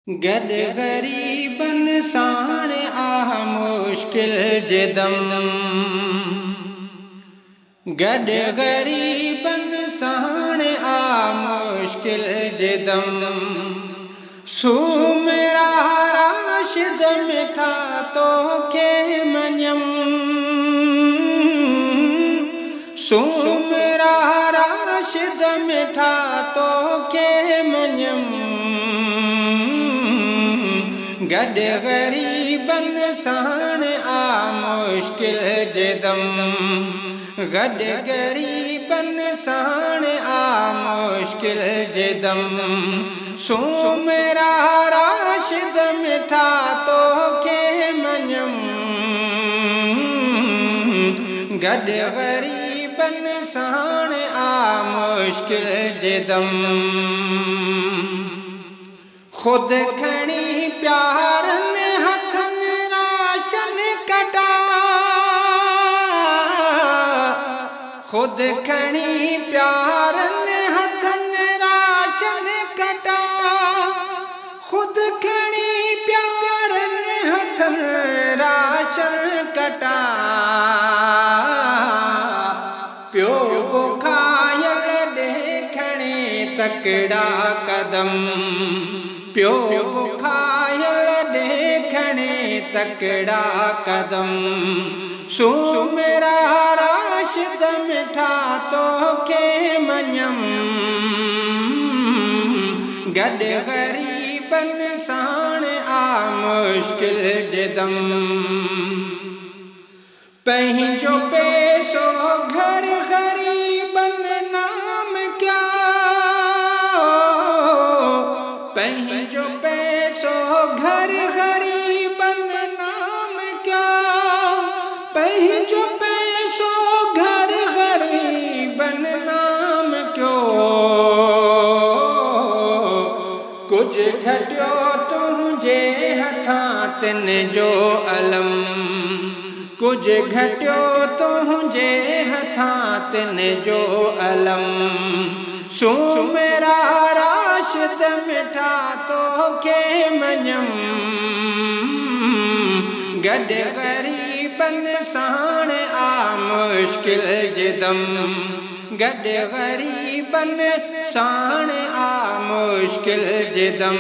गड गरीबन साण आह मुश्किल जिदम, गड गरीबन साण आ मुश्किल जिदम। सुमेरा राशिद मिठा तो के मञम, सुमेरा राशिद मिठा तो के मञम। गड गरीबन साण आ मुश्किल जिदम, गड गरीबन साण आ मुश्किल जिदम। सुमेरा राशिद मिठा तो के मञम, गड गरीबन साण आ मुश्किल जिदम। खुद खणी प्यारन हथन राशन कटा, खुद खणी प्यारन हथन राशन कटा, खुद खणी प्यारन हथन राशन कटा। प्यो बुखायल देखणे तकड़ा कदम, प्यो बुखायल देखणे तकड़ा कदम। सुमेरा राशिद मिठा तो के मञम, गड गरीबन साण आ मुश्किल जिदम। पंहिंजो पैसो घर गरीबन नाम क्या, पंहिंजो पैसो घर गरीबन नाम क्या, पंहिंजो पैसो घर गरीबन नाम क्यों। कुछ घटियो तुझे हथां तिन जो अलम, कुछ घटियो तुझे हथां तिन जो अलम। सुमेरा राशिद मिठा तो के मञम, गड गरीबन साण आ मुश्किल जिदम, गड गरीबन साण आ मुश्किल जिदम।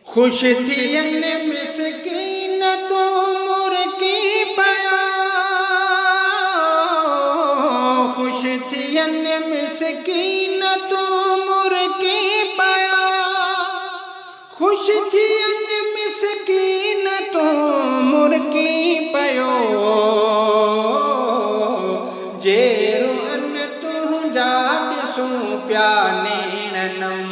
खुश थियन मिसकीन तो मुर्की पया, खुश थियन मिसकीन तो मुर्की पया, खुश थियन मिसकीन तो मुर्की पयो। जेरो अन तुझा ॾिसूं पिया नेणनम,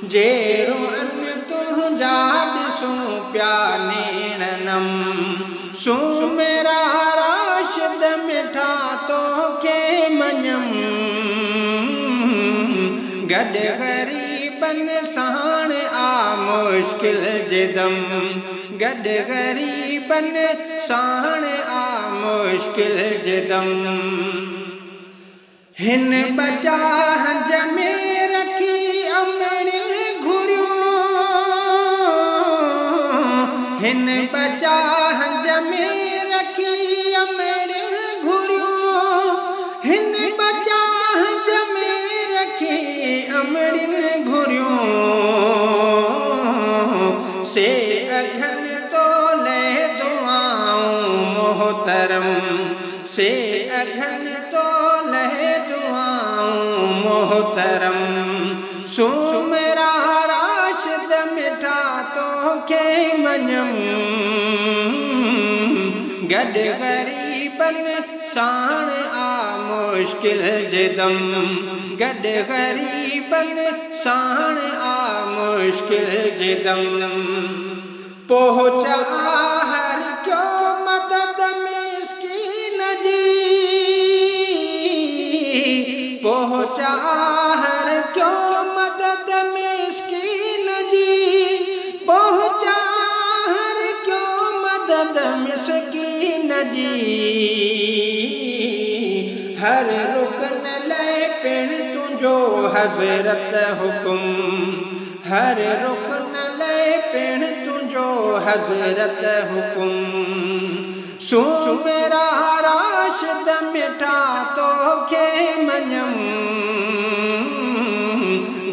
जेरो अन तुझा ॾिसूं पिया नेणनम। सुमेरा राशिद मिठा तो के मञम, गड गरीबन साण आ मुश्किल जिदम, गड गरीबन साण आ मुश्किल जिदम। हिन बचा हंज में रखी अमड़िल घुरियो, हिन बचा हंज में रखी अमड़िल घुरियो, हिन बचा हंज में रखी अमड़िल घुरियो। से अघन तो ले दुआऊं मोहतरम, से अघन तो ले दुआऊं मोहतरम। सुमेरा राशिद मिठा तो के मञम, गड गरीबन साण आ मुश्किल जिदम, गड गरीबन साण आ मुश्किल जिदम। पहुंचा हर क्यों मदद मिस्कीन जी, पहुंचा हर क्यों मदद मिस्कीन जी, पहुंचा हर क्यों मदद मिस्कीन जी। हर रुकन ले पिण तुझो हज़रत हुकुम, हर रुकन ले पिण तुझो हजरत हुकुम सू मेरा राशिद मिठा तो खे मञम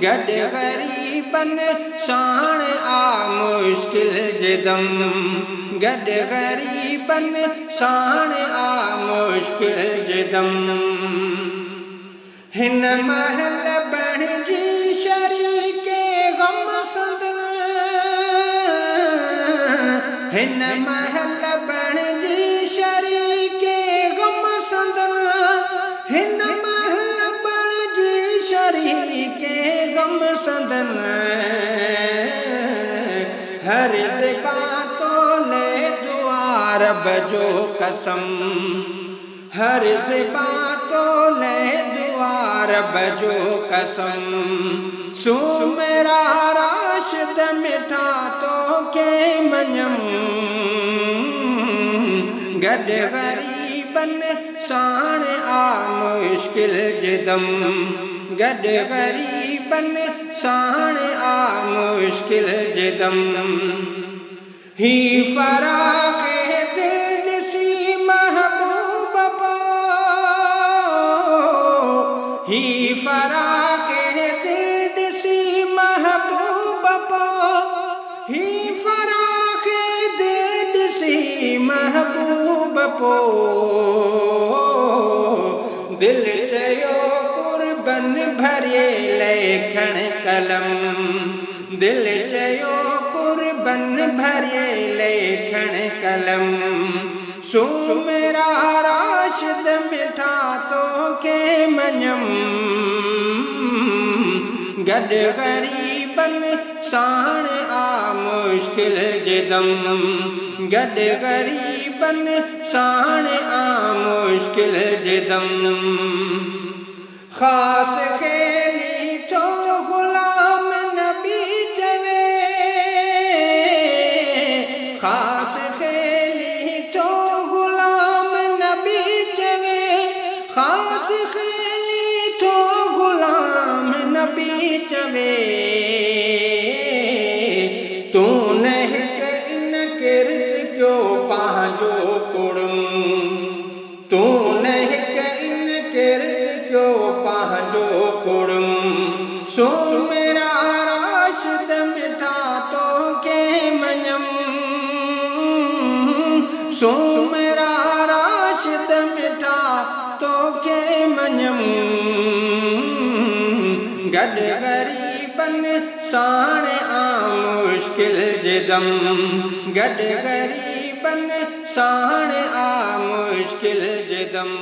गड गरीबन साण आ मुश्किल जिदम गड गरीबन साण आ मुश्किल जिदम हिन महल बणजी शरीके गम संदन हिन महल बणजी शरीके गम संदन हिन महल बणजी शरीके गम संदन हर बातों ले दुआ रब जो कसम हर बातों ले दुआ रब जो कसम सू मेरा राशिद मिठा तो के मञम गड गरीबन साण आ मुश्किल जिदम गड गरीबन साण आ मुश्किल जिदम ही फराक़े दिल सी महबूब पो ही फराक़े दिल सी महबूब पो ही फराक़े दिल सी महबूब पो दिल चयो कुर्बन भरे लेखन कलम दिल चयो कुर्बन भरे लेखन कलम सू मेरा राशिद मिठा तो के मञम गड गरीबन साण आ मुश्किल जिदम गड गरीबन साण आ मुश्किल जिदम खास खेली तो गुलाम नबी चवे खास खेली तो गुलाम नबी चवे खास खेली तो गुलाम नबी चवे तू नहीं इन किरत क्यों पांजो कुड़म तू नहीं इन किरत क्यों पांजो कुड़म सो मेरा राशिद मिठा तो के मञम सो मेरा राशिद मिठा तो के मञम गड गरीबन साण आ मुश्किल जिदम गड गरीबन साण आ मुश्किल जिदम